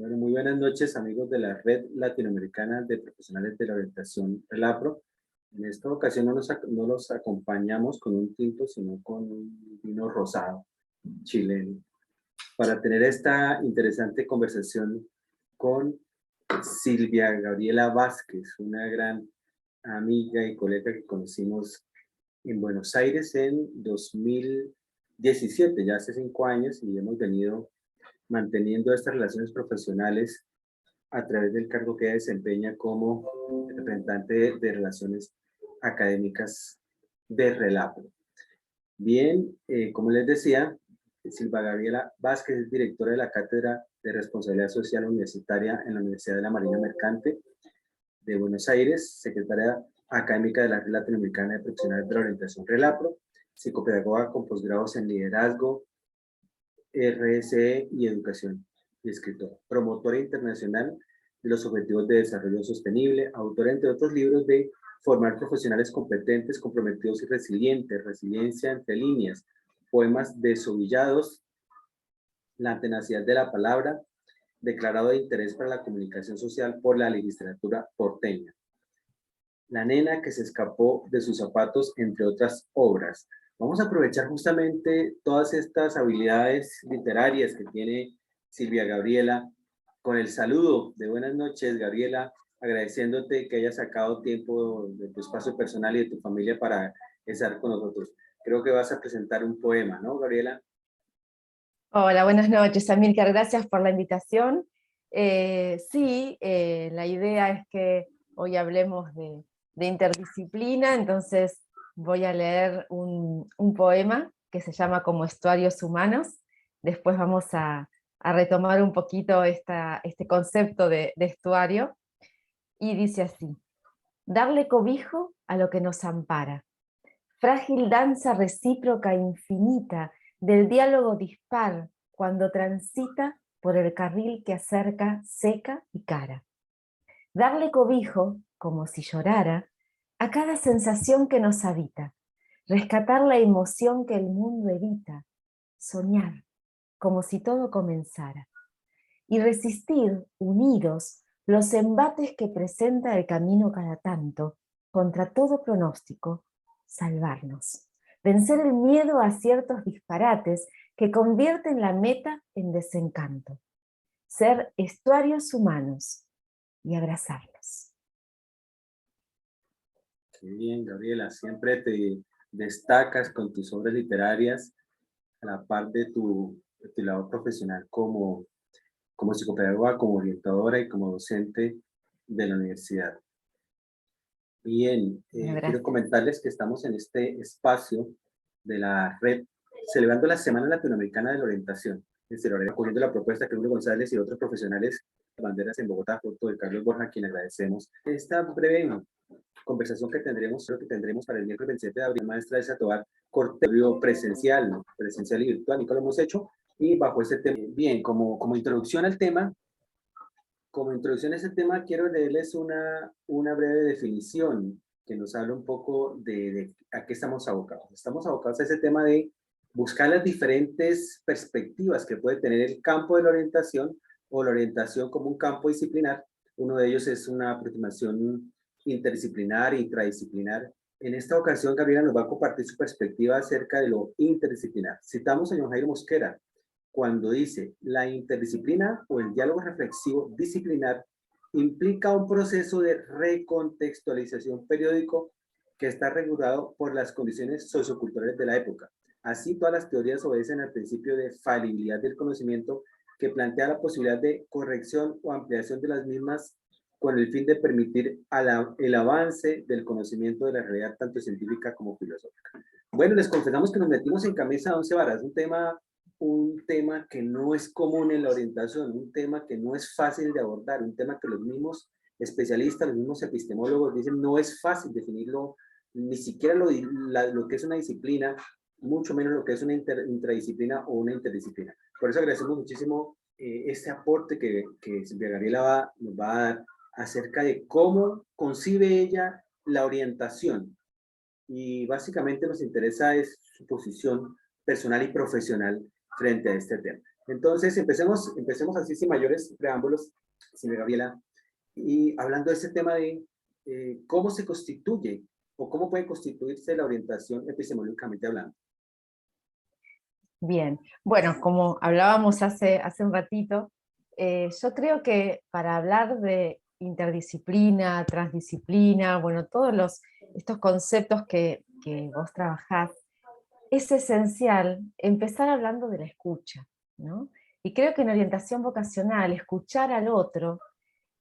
Bueno, muy buenas noches, amigos de la Red Latinoamericana de Profesionales de la Orientación, RELAPRO. En esta ocasión no los acompañamos con un tinto, sino con un vino rosado chileno, para tener esta interesante conversación con Silvia Gabriela Vázquez, una gran amiga y colega que conocimos en Buenos Aires en 2017, ya hace 5 años, y hemos venido manteniendo estas relaciones profesionales a través del cargo que ella desempeña como representante de relaciones académicas de RELAPRO. Bien, como les decía, Silvia Gabriela Vázquez es directora de la Cátedra de Responsabilidad Social Universitaria en la Universidad de la Marina Mercante de Buenos Aires, secretaria académica de la Red Latinoamericana de Profesionales de la Orientación RELAPRO, psicopedagoga con posgrados en liderazgo, RSE y educación, y escritora, promotora internacional de los Objetivos de Desarrollo Sostenible, autora entre otros libros de Formar profesionales competentes, comprometidos y resilientes, Resiliencia entre líneas, poemas desovillados, La tenacidad de la palabra, declarado de interés para la comunicación social por la legislatura porteña, La nena que se escapó de sus zapatos, entre otras obras. Vamos a aprovechar justamente todas estas habilidades literarias que tiene Silvia Gabriela con el saludo de buenas noches, Gabriela, agradeciéndote que hayas sacado tiempo de tu espacio personal y de tu familia para estar con nosotros. Creo que vas a presentar un poema, ¿no, Gabriela? Hola, buenas noches, Amílcar, gracias por la invitación. Sí, la idea es que hoy hablemos de interdisciplina, entonces voy a leer un poema que se llama Como estuarios humanos. Después vamos a retomar un poquito este concepto de estuario, y dice así: darle cobijo a lo que nos ampara, frágil danza recíproca infinita del diálogo dispar cuando transita por el carril que acerca seca y cara. Darle cobijo, como si llorara, a cada sensación que nos habita, rescatar la emoción que el mundo evita, soñar como si todo comenzara, y resistir, unidos, los embates que presenta el camino cada tanto, contra todo pronóstico, salvarnos. Vencer el miedo a ciertos disparates que convierten la meta en desencanto. Ser estuarios humanos y abrazarlos. Qué bien, Gabriela, siempre te destacas con tus obras literarias a la par de tu labor profesional como psicopedagoga, como orientadora y como docente de la universidad. Bien, quiero comentarles que estamos en este espacio de la red celebrando la Semana Latinoamericana de la Orientación, acogiendo la propuesta que Julio González y otros profesionales de banderas en Bogotá, junto de Carlos Borja, a quien agradecemos. Esta breve conversación que tendremos para el miércoles 27 de abril, maestra Elsa Tovar, corteo presencial y virtual, y que lo hemos hecho, y bajo este tema. Bien, como introducción al tema, a ese tema, quiero leerles una breve definición que nos habla un poco de a qué estamos abocados. Estamos abocados a ese tema de buscar las diferentes perspectivas que puede tener el campo de la orientación o la orientación como un campo disciplinar. Uno de ellos es una aproximación interdisciplinar e intradisciplinar. En esta ocasión, Gabriela nos va a compartir su perspectiva acerca de lo interdisciplinar. Citamos a John Jairo Mosquera cuando dice: la interdisciplina o el diálogo reflexivo disciplinar implica un proceso de recontextualización periódico que está regulado por las condiciones socioculturales de la época. Así, todas las teorías obedecen al principio de falibilidad del conocimiento, que plantea la posibilidad de corrección o ampliación de las mismas con el fin de permitir el avance del conocimiento de la realidad, tanto científica como filosófica. Bueno, les confesamos que nos metimos en camisa de 11 varas, un tema que no es común en la orientación, un tema que no es fácil de abordar, un tema que los mismos especialistas, los mismos epistemólogos dicen no es fácil definirlo, ni siquiera lo que es una disciplina, mucho menos lo que es una intradisciplina o una interdisciplina. Por eso agradecemos muchísimo este aporte que Silvia Gabriela nos va a dar acerca de cómo concibe ella la orientación. Y básicamente nos interesa es su posición personal y profesional frente a este tema. Entonces, empecemos así sin mayores preámbulos, señora Gabriela, y hablando de ese tema de cómo se constituye o cómo puede constituirse la orientación epistemológicamente hablando. Bien, bueno, como hablábamos hace un ratito, yo creo que para hablar de interdisciplina, transdisciplina, bueno, estos conceptos que vos trabajás, es esencial empezar hablando de la escucha, ¿no? Y creo que en orientación vocacional, escuchar al otro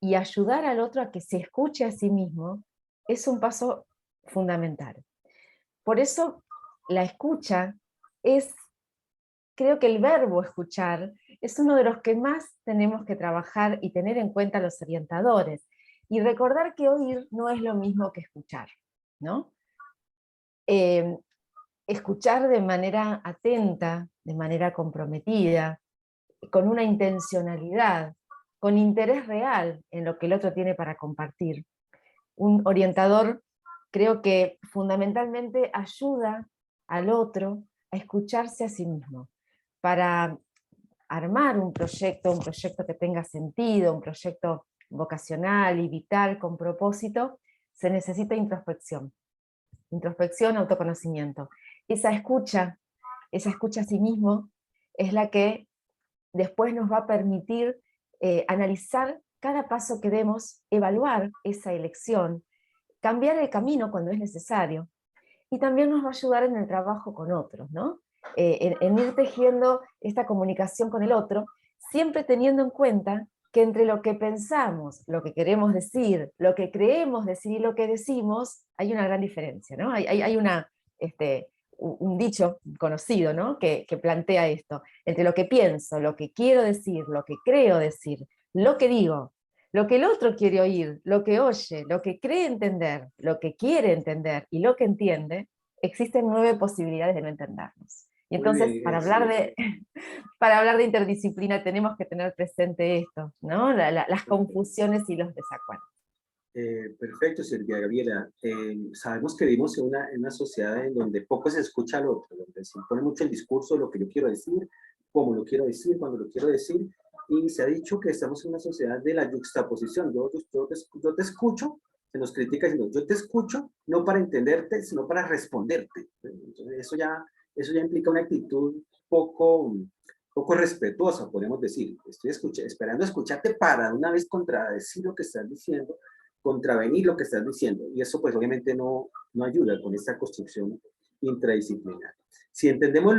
y ayudar al otro a que se escuche a sí mismo es un paso fundamental. Por eso la escucha es, creo que el verbo escuchar es uno de los que más tenemos que trabajar y tener en cuenta los orientadores. Y recordar que oír no es lo mismo que escuchar, ¿no? Escuchar de manera atenta, de manera comprometida, con una intencionalidad, con interés real en lo que el otro tiene para compartir. Un orientador creo que fundamentalmente ayuda al otro a escucharse a sí mismo, para armar un proyecto que tenga sentido, un proyecto vocacional y vital con propósito, se necesita introspección. Introspección, autoconocimiento. Esa escucha a sí mismo, es la que después nos va a permitir analizar cada paso que demos, evaluar esa elección, cambiar el camino cuando es necesario, y también nos va a ayudar en el trabajo con otros, ¿no? En ir tejiendo esta comunicación con el otro, siempre teniendo en cuenta que entre lo que pensamos, lo que queremos decir, lo que creemos decir y lo que decimos, hay una gran diferencia, ¿no? Hay un dicho conocido, ¿no? que plantea esto, entre lo que pienso, lo que quiero decir, lo que creo decir, lo que digo, lo que el otro quiere oír, lo que oye, lo que cree entender, lo que quiere entender y lo que entiende, existen 9 posibilidades de no entendernos. Y Muy entonces, bien, para hablar sí. de, para hablar de interdisciplina tenemos que tener presente esto, ¿no? Las confusiones y los desacuerdos. Perfecto, Silvia Gabriela. Sabemos que vivimos en una sociedad en donde poco se escucha al otro, donde se impone mucho el discurso de lo que yo quiero decir, cómo lo quiero decir, cuando lo quiero decir, y se ha dicho que estamos en una sociedad de la yuxtaposición. Yo te escucho, se nos critica diciendo, yo te escucho no para entenderte, sino para responderte. Entonces, eso ya implica una actitud poco respetuosa, podemos decir. Estoy esperando escucharte para una vez contradecir lo que estás diciendo, contravenir lo que estás diciendo, y eso pues obviamente no ayuda con esta construcción intradisciplinar. Si entendemos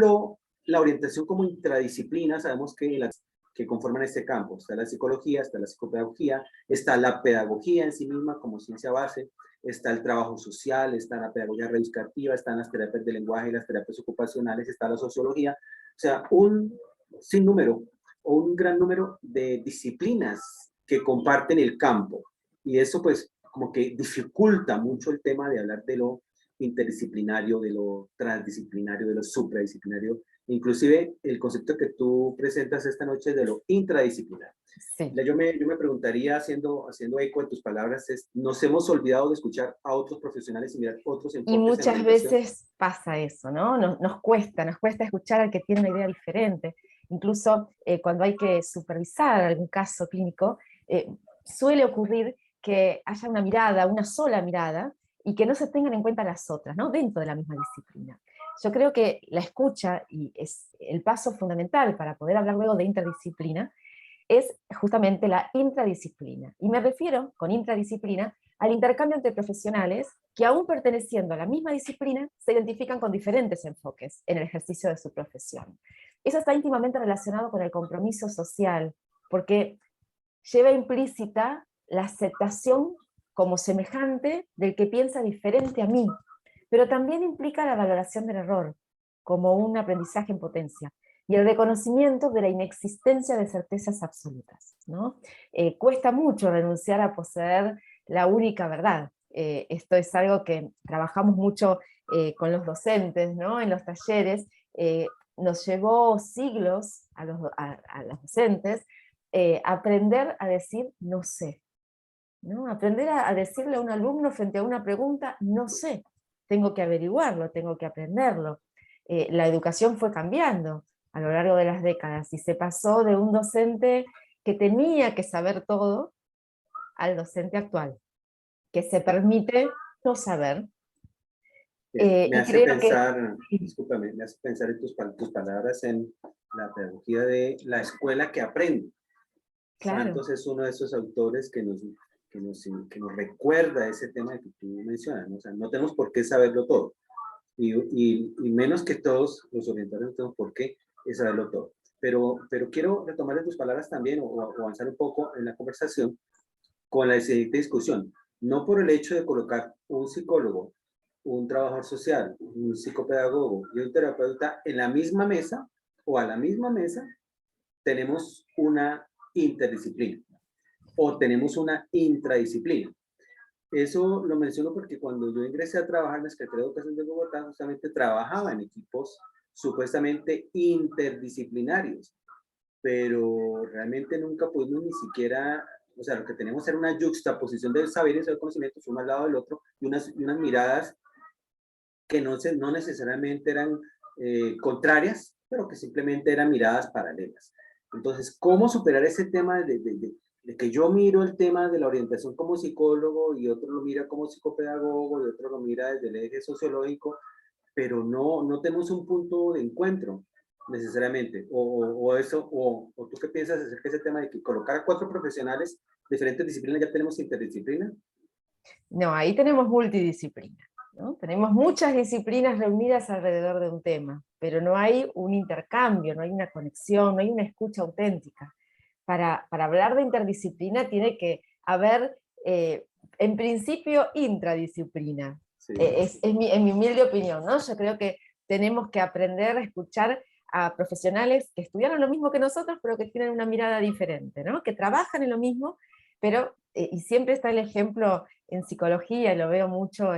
la orientación como intradisciplina, sabemos que conforman este campo, está la psicología, está la psicopedagogía, está la pedagogía en sí misma como ciencia base, está el trabajo social, está la pedagogía reeducativa, están las terapias del lenguaje y las terapias ocupacionales, está la sociología, o sea, un sinnúmero o un gran número de disciplinas que comparten el campo. Y eso pues como que dificulta mucho el tema de hablar de lo interdisciplinario, de lo transdisciplinario, de lo supradisciplinario, inclusive el concepto que tú presentas esta noche de lo intradisciplinario. Sí. Yo me preguntaría, haciendo eco en tus palabras, nos hemos olvidado de escuchar a otros profesionales y mirar otros Y enfoques en la muchas orientación. veces pasa eso, ¿no? Nos cuesta escuchar al que tiene una idea diferente. Incluso cuando hay que supervisar algún caso clínico, suele ocurrir que haya una mirada, una sola mirada, y que no se tengan en cuenta las otras, ¿no? Dentro de la misma disciplina. Yo creo que la escucha, y es el paso fundamental para poder hablar luego de interdisciplina, es justamente la intradisciplina. Y me refiero, con intradisciplina, al intercambio entre profesionales que, aún perteneciendo a la misma disciplina, se identifican con diferentes enfoques en el ejercicio de su profesión. Eso está íntimamente relacionado con el compromiso social, porque lleva implícita la aceptación como semejante del que piensa diferente a mí, pero también implica la valoración del error como un aprendizaje en potencia y el reconocimiento de la inexistencia de certezas absolutas, ¿no? Cuesta mucho renunciar a poseer la única verdad. Esto es algo que trabajamos mucho con los docentes, ¿no? En los talleres. Nos llevó siglos a los docentes aprender a decir no sé, ¿no? Aprender a decirle a un alumno frente a una pregunta, no sé, tengo que averiguarlo, tengo que aprenderlo. La educación fue cambiando, a lo largo de las décadas, y se pasó de un docente que tenía que saber todo al docente actual, que se permite no saber. Me Y hace creo que, pensar, discúlpame, me hace pensar en tus palabras en la pedagogía de la escuela que aprende. claro, Santos es uno de esos autores que nos recuerda ese tema que tú mencionas, ¿no? O sea, no tenemos por qué saberlo todo. Y menos que todos los orientadores no tenemos por qué saberlo todo. Pero quiero retomar de tus palabras también o avanzar un poco en la conversación con la siguiente discusión. No por el hecho de colocar un psicólogo, un trabajador social, un psicopedagogo y un terapeuta en la misma mesa o a la misma mesa, tenemos una interdisciplina o tenemos una intradisciplina. Eso lo menciono porque cuando yo ingresé a trabajar en la Secretaría de Educación de Bogotá, justamente trabajaba en equipos supuestamente interdisciplinarios, pero realmente nunca pudimos ni siquiera, o sea, lo que tenemos era una juxtaposición de saberes y de conocimientos uno al lado del otro y unas miradas que no necesariamente eran contrarias, pero que simplemente eran miradas paralelas. Entonces, ¿cómo superar ese tema de que yo miro el tema de la orientación como psicólogo y otro lo mira como psicopedagogo y otro lo mira desde el eje sociológico, pero no tenemos un punto de encuentro necesariamente? O tú qué piensas acerca de ese tema de que colocar a 4 profesionales de diferentes disciplinas ya tenemos interdisciplina? no, ahí tenemos multidisciplina, ¿no? Tenemos muchas disciplinas reunidas alrededor de un tema, pero no hay un intercambio, no hay una conexión, no hay una escucha auténtica. Para hablar de interdisciplina tiene que haber, en principio, intradisciplina. Sí, En mi humilde opinión, ¿no? Yo creo que tenemos que aprender a escuchar a profesionales que estudiaron lo mismo que nosotros, pero que tienen una mirada diferente, ¿no? Que trabajan en lo mismo, pero, y siempre está el ejemplo en psicología, y lo veo mucho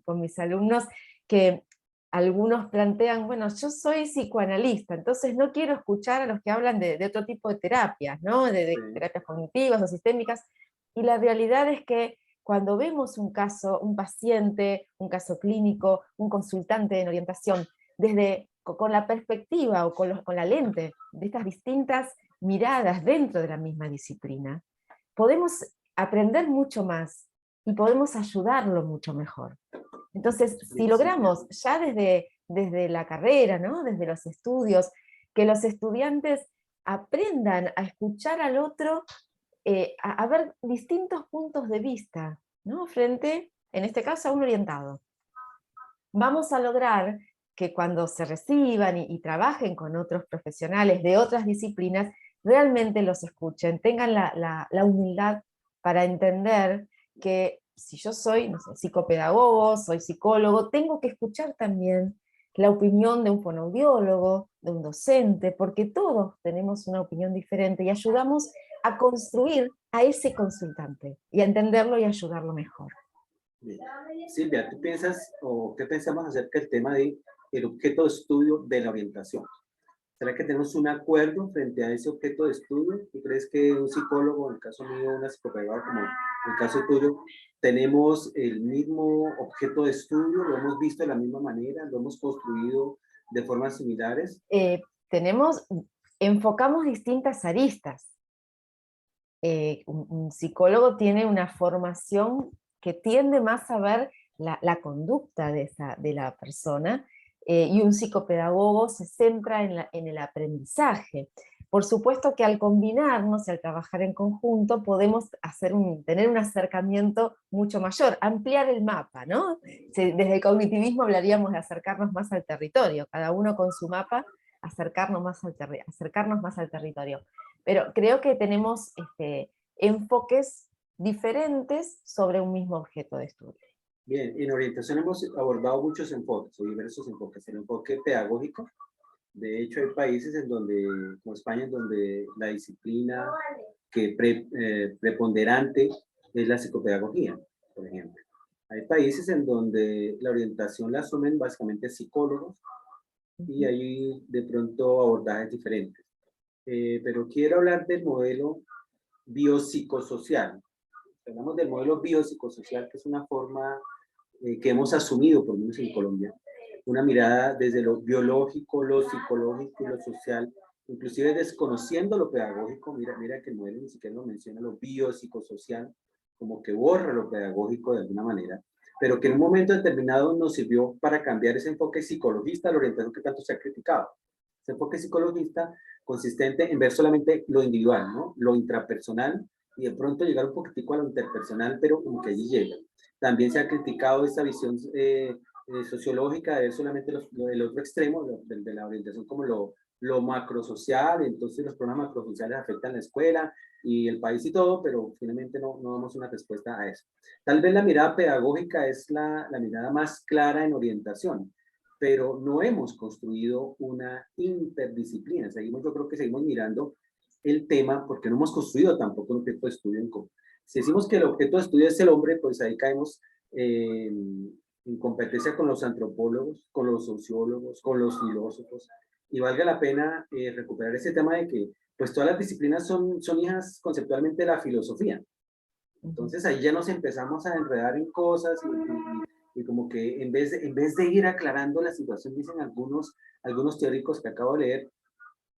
con mis alumnos, que algunos plantean, bueno, yo soy psicoanalista, entonces no quiero escuchar a los que hablan de otro tipo de terapias, ¿no? De sí. terapias cognitivas o sistémicas, y la realidad es que cuando vemos un caso, un paciente, un caso clínico, un consultante en orientación, con la perspectiva o con la lente de estas distintas miradas dentro de la misma disciplina, podemos aprender mucho más y podemos ayudarlo mucho mejor. Entonces, si Sí, logramos ya desde la carrera, ¿no? Desde los estudios, que los estudiantes aprendan a escuchar al otro, a ver distintos puntos de vista, ¿no? Frente, en este caso, a un orientado. Vamos a lograr que cuando se reciban y trabajen con otros profesionales de otras disciplinas, realmente los escuchen, tengan la humildad para entender que si yo soy, no sé, psicopedagogo, soy psicólogo, tengo que escuchar también la opinión de un fonoaudiólogo, de un docente, porque todos tenemos una opinión diferente y ayudamos a construir a ese consultante y a entenderlo y ayudarlo mejor. Bien. Silvia, ¿tú piensas o qué pensamos acerca del tema de el objeto de estudio de la orientación? ¿Será que tenemos un acuerdo frente a ese objeto de estudio? ¿Tú crees que un psicólogo, en el caso mío, una psicopedagoga como el caso tuyo, tenemos el mismo objeto de estudio? ¿Lo hemos visto de la misma manera? ¿Lo hemos construido de formas similares? Tenemos, enfocamos distintas aristas. Un psicólogo tiene una formación que tiende más a ver la conducta de la persona, y un psicopedagogo se centra en el aprendizaje. Por supuesto que al combinarnos y al trabajar en conjunto podemos tener un acercamiento mucho mayor, ampliar el mapa, ¿no? Desde el cognitivismo hablaríamos de acercarnos más al territorio, cada uno con su mapa, acercarnos más al territorio. Pero creo que tenemos enfoques diferentes sobre un mismo objeto de estudio. Bien, en orientación hemos abordado muchos enfoques, o diversos enfoques. El enfoque pedagógico, de hecho hay países en donde, como España, en donde la disciplina preponderante es la psicopedagogía, por ejemplo. Hay países en donde la orientación la asumen básicamente psicólogos y hay de pronto abordajes diferentes. Pero quiero hablar del modelo biopsicosocial. Hablamos del modelo biopsicosocial, que es una forma que hemos asumido, por lo menos en Colombia, una mirada desde lo biológico, lo psicológico y lo social, inclusive desconociendo lo pedagógico. Mira que el modelo ni siquiera lo menciona, lo biopsicosocial, como que borra lo pedagógico de alguna manera, pero que en un momento determinado nos sirvió para cambiar ese enfoque psicologista, la orientación que tanto se ha criticado. Ese enfoque psicologista consistente en ver solamente lo individual, ¿no? Lo intrapersonal, y de pronto llegar un poquitico a lo interpersonal, pero como que allí llega. También se ha criticado esta visión sociológica de ver solamente el otro extremo de la orientación como lo macrosocial. Entonces los problemas macrosociales afectan la escuela y el país y todo, pero finalmente no damos una respuesta a eso. Tal vez la mirada pedagógica es la mirada más clara en orientación, pero no hemos construido una interdisciplina. Yo creo que seguimos mirando el tema porque no hemos construido tampoco un objeto de estudio en común. Si decimos que el objeto de estudio es el hombre, pues ahí caemos en competencia con los antropólogos, con los sociólogos, con los filósofos, y valga la pena recuperar ese tema de que pues todas las disciplinas son hijas conceptualmente de la filosofía. Entonces ahí ya nos empezamos a enredar en cosas y como que en vez de ir aclarando la situación, dicen algunos teóricos que acabo de leer,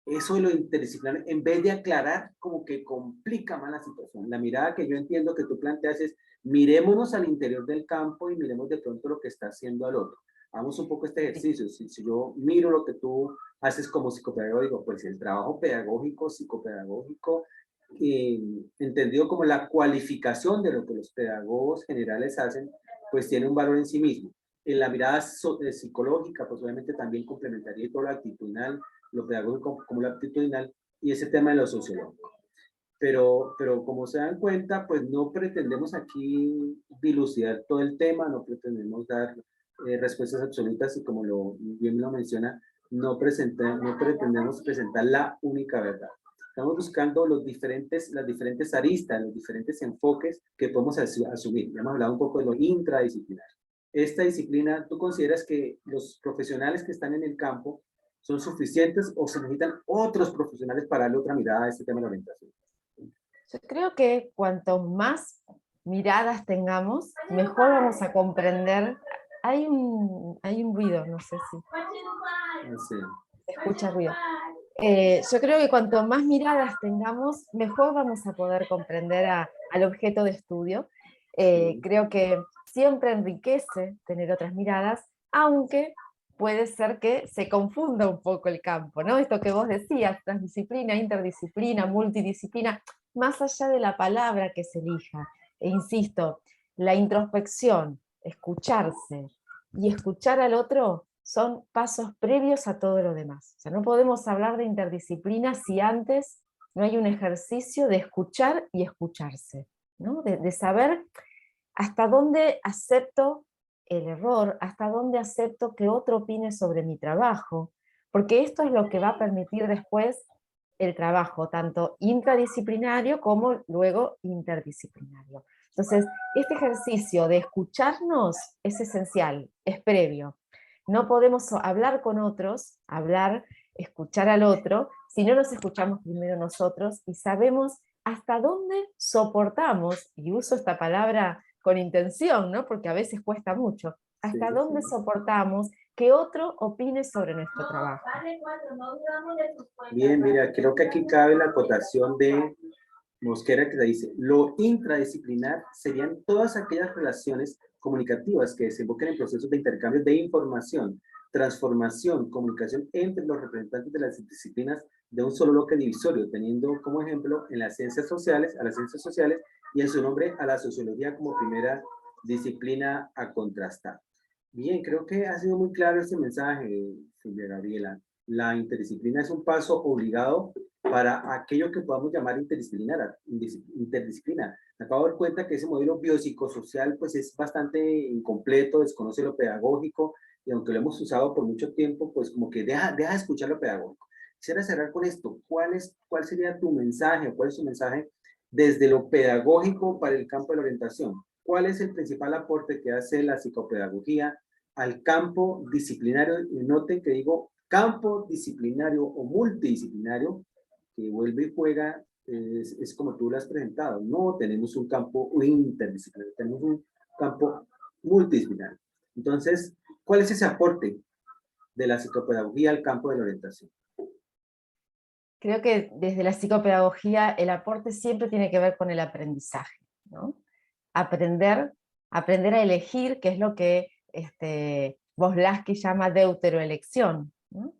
eso de lo interdisciplinario, en vez de aclarar, como que complica más la situación. La mirada que yo entiendo que tú planteas es, mirémonos al interior del campo y miremos de pronto lo que está haciendo al otro. Hagamos un poco este ejercicio. Si yo miro lo que tú haces como psicopedagogo, digo, pues el trabajo pedagógico, psicopedagógico, entendido como la cualificación de lo que los pedagogos generales hacen, pues tiene un valor en sí mismo. En la mirada psicológica, pues obviamente también complementaría todo lo actitudinal, lo pedagógico como lo aptitudinal, y ese tema de lo sociológico. Pero como se dan cuenta, pues no pretendemos aquí dilucidar todo el tema, no pretendemos dar respuestas absolutas y como bien lo menciona, no pretendemos presentar la única verdad. Estamos buscando las diferentes aristas, los diferentes enfoques que podemos asumir. Ya hemos hablado un poco de lo intradisciplinario. Esta disciplina, ¿tú consideras que los profesionales que están en el campo son suficientes o se necesitan otros profesionales para darle otra mirada a este tema de la orientación? Yo creo que cuanto más miradas tengamos, mejor vamos a comprender. Hay un ruido, no sé si Sí. se escucha ruido. Yo creo que cuanto más miradas tengamos, mejor vamos a poder comprender al objeto de estudio. Creo que siempre enriquece tener otras miradas, aunque puede ser que se confunda un poco el campo, ¿no? Esto que vos decías, transdisciplina, interdisciplina, multidisciplina, más allá de la palabra que se elija. E insisto, la introspección, escucharse y escuchar al otro son pasos previos a todo lo demás. O sea, no podemos hablar de interdisciplina si antes no hay un ejercicio de escuchar y escucharse, ¿no? De saber hasta dónde acepto el error, hasta dónde acepto que otro opine sobre mi trabajo, porque esto es lo que va a permitir después el trabajo, tanto intradisciplinario como luego interdisciplinario. Entonces, este ejercicio de escucharnos es esencial, es previo. No podemos hablar con otros, escuchar al otro, si no nos escuchamos primero nosotros y sabemos hasta dónde soportamos, y uso esta palabra con intención, ¿no? Porque a veces cuesta mucho, hasta dónde soportamos que otro opine sobre nuestro trabajo. Bien, mira, creo que aquí cabe la acotación de Mosquera que dice, lo intradisciplinar serían todas aquellas relaciones comunicativas que desemboquen en procesos de intercambio de información, transformación, comunicación entre los representantes de las disciplinas de un solo bloque divisorio, teniendo como ejemplo en las ciencias sociales, a las ciencias sociales y en su nombre a la sociología como primera disciplina a contrastar. Bien, creo que ha sido muy claro este mensaje, Silvia Gabriela. La interdisciplina es un paso obligado para aquello que podamos llamar interdisciplina. Me acabo de dar cuenta que ese modelo biopsicosocial pues es bastante incompleto, desconoce lo pedagógico, y aunque lo hemos usado por mucho tiempo, pues como que deja de escuchar lo pedagógico. Quisiera cerrar con esto. ¿Cuál sería tu mensaje? ¿Cuál es tu mensaje desde lo pedagógico para el campo de la orientación? ¿Cuál es el principal aporte que hace la psicopedagogía al campo disciplinario? Y noten que digo campo disciplinario o multidisciplinario, que vuelve y juega, es como tú lo has presentado. No tenemos un campo interdisciplinario, tenemos un campo multidisciplinario. Entonces, ¿cuál es ese aporte de la psicopedagogía al campo de la orientación? Creo que desde la psicopedagogía el aporte siempre tiene que ver con el aprendizaje, ¿no? Aprender a elegir, que es lo que Voslansky llama deuteroelección, ¿no?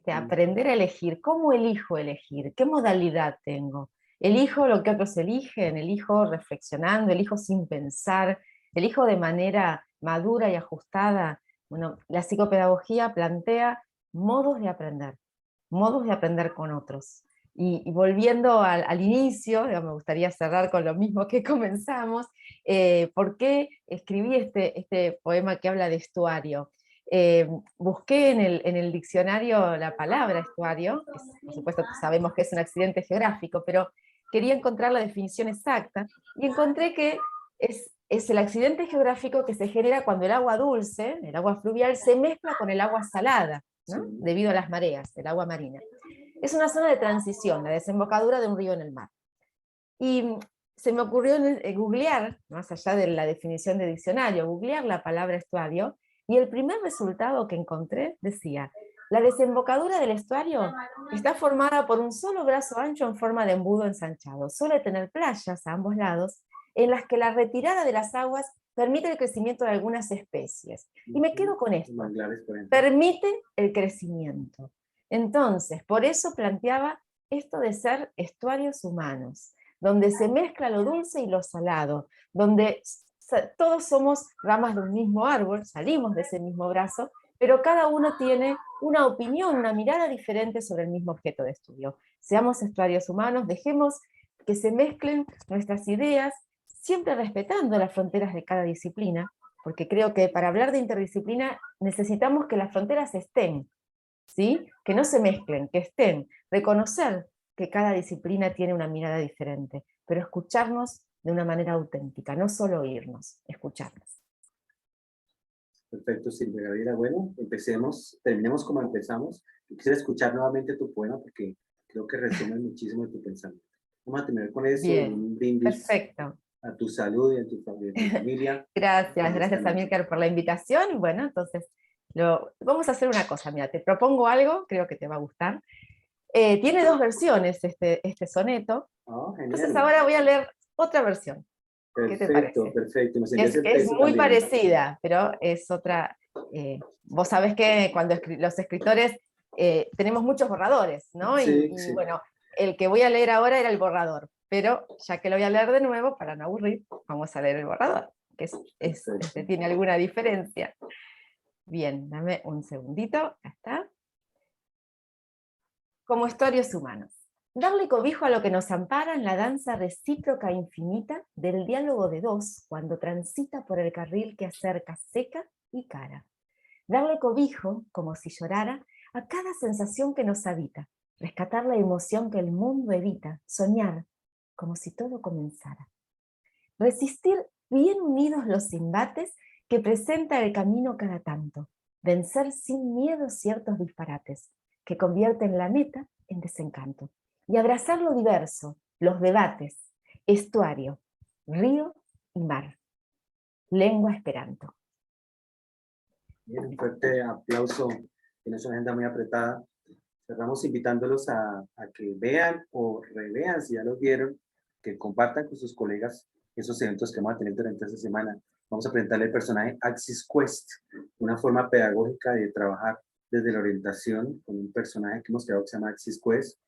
Aprender a elegir, ¿cómo elijo elegir? ¿Qué modalidad tengo? ¿Elijo lo que otros eligen? ¿Elijo reflexionando? ¿Elijo sin pensar? ¿Elijo de manera madura y ajustada? Bueno, la psicopedagogía plantea modos de aprender con otros. Y volviendo al inicio, me gustaría cerrar con lo mismo que comenzamos. ¿Por qué escribí este poema que habla de estuario? Busqué en el diccionario la palabra estuario, por supuesto que sabemos que es un accidente geográfico, pero quería encontrar la definición exacta, y encontré que es el accidente geográfico que se genera cuando el agua dulce, el agua fluvial, se mezcla con el agua salada, ¿no? Sí. Debido a las mareas, el agua marina. Es una zona de transición, la desembocadura de un río en el mar. Y se me ocurrió googlear, más allá de la definición de diccionario, googlear la palabra estuario, y el primer resultado que encontré decía: la desembocadura del estuario está formada por un solo brazo ancho en forma de embudo ensanchado. Suele tener playas a ambos lados, en las que la retirada de las aguas permite el crecimiento de algunas especies. Y me quedo con esto: permite el crecimiento. Entonces, por eso planteaba esto de ser estuarios humanos, donde se mezcla lo dulce y lo salado, donde todos somos ramas de un mismo árbol, salimos de ese mismo brazo, pero cada uno tiene una opinión, una mirada diferente sobre el mismo objeto de estudio. Seamos estuarios humanos, dejemos que se mezclen nuestras ideas, siempre respetando las fronteras de cada disciplina, porque creo que para hablar de interdisciplina necesitamos que las fronteras estén, ¿sí? Que no se mezclen, que estén, reconocer que cada disciplina tiene una mirada diferente, pero escucharnos de una manera auténtica, no solo oírnos, escucharnos. Perfecto, Silvia Gabriela. Bueno, terminemos como empezamos. Quisiera escuchar nuevamente tu poema porque creo que resume muchísimo de tu pensamiento. Vamos a terminar con eso, y Bien, un brindis perfecto. a tu salud y a tu familia. Gracias Amílcar por la invitación. Y bueno, entonces vamos a hacer una cosa, mira, te propongo algo, creo que te va a gustar. Tiene dos versiones este soneto, entonces ahora voy a leer otra versión. ¿Qué te parece? Perfecto. Es muy parecida, pero es otra. Vos sabés que cuando los escritores tenemos muchos borradores, ¿no? Sí, y sí. bueno, el que voy a leer ahora era el borrador, pero ya que lo voy a leer de nuevo, para no aburrir, vamos a leer el borrador, que tiene alguna diferencia. Bien, dame un segundito, acá está. Como estuarios humanos. Darle cobijo a lo que nos ampara en la danza recíproca e infinita del diálogo de dos cuando transita por el carril que acerca seca y cara. Darle cobijo, como si llorara, a cada sensación que nos habita, rescatar la emoción que el mundo evita, soñar, como si todo comenzara. Resistir bien unidos los embates que presenta el camino cada tanto, vencer sin miedo ciertos disparates, que convierten la meta en desencanto, y abrazar lo diverso, los debates, estuario, río y mar. Lengua esperanto. Bien, un fuerte aplauso. Tienes una agenda muy apretada. Cerramos invitándolos a que vean o revean, si ya los vieron, que compartan con sus colegas esos eventos que vamos a tener durante esta semana. Vamos a presentarle el personaje Axis Quest, una forma pedagógica de trabajar desde la orientación con un personaje que hemos creado que se llama Axis Quest.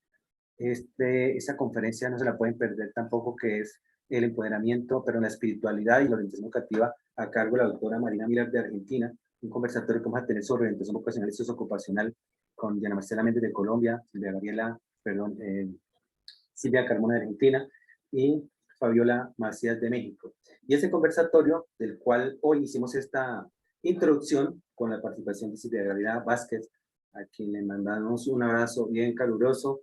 Esta conferencia no se la pueden perder tampoco, que es el empoderamiento, pero en la espiritualidad y la orientación educativa, a cargo de la doctora Marina Miller de Argentina, un conversatorio que vamos a tener sobre orientación vocacional y socioocupacional con Diana Marcela Méndez de Colombia, Silvia Carmona de Argentina y Fabiola Macías de México. Y ese conversatorio, del cual hoy hicimos esta introducción con la participación de Silvia Gabriela Vázquez, a quien le mandamos un abrazo bien caluroso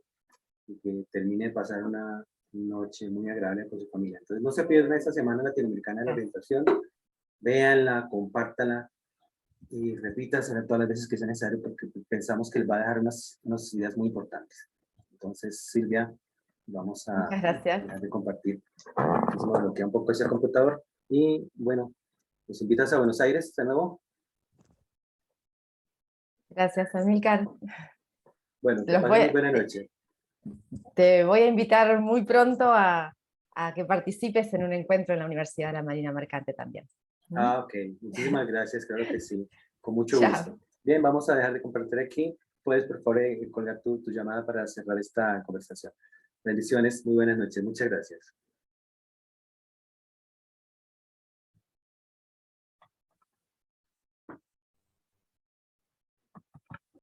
y que termine de pasar una noche muy agradable con su familia. Entonces no se pierdan esta Semana Latinoamericana de la Orientación, véanla, compártanla y repítasela todas las veces que sea necesario, porque pensamos que les va a dejar unas ideas muy importantes. Entonces, Silvia, vamos a dejar de compartir. Entonces, me bloquea un poco ese computador y bueno, los invitas a Buenos Aires de nuevo. Gracias, Amílcar. Bueno, que Los pasen muy voy- buena noche. Te voy a invitar muy pronto a que participes en un encuentro en la Universidad de la Marina Mercante también. ¿Mm? Ah, ok. Muchísimas gracias, claro que sí. Con mucho Chao. gusto. Bien, vamos a dejar de compartir aquí. Puedes, por favor, colgar tu llamada para cerrar esta conversación. Bendiciones, muy buenas noches. Muchas gracias.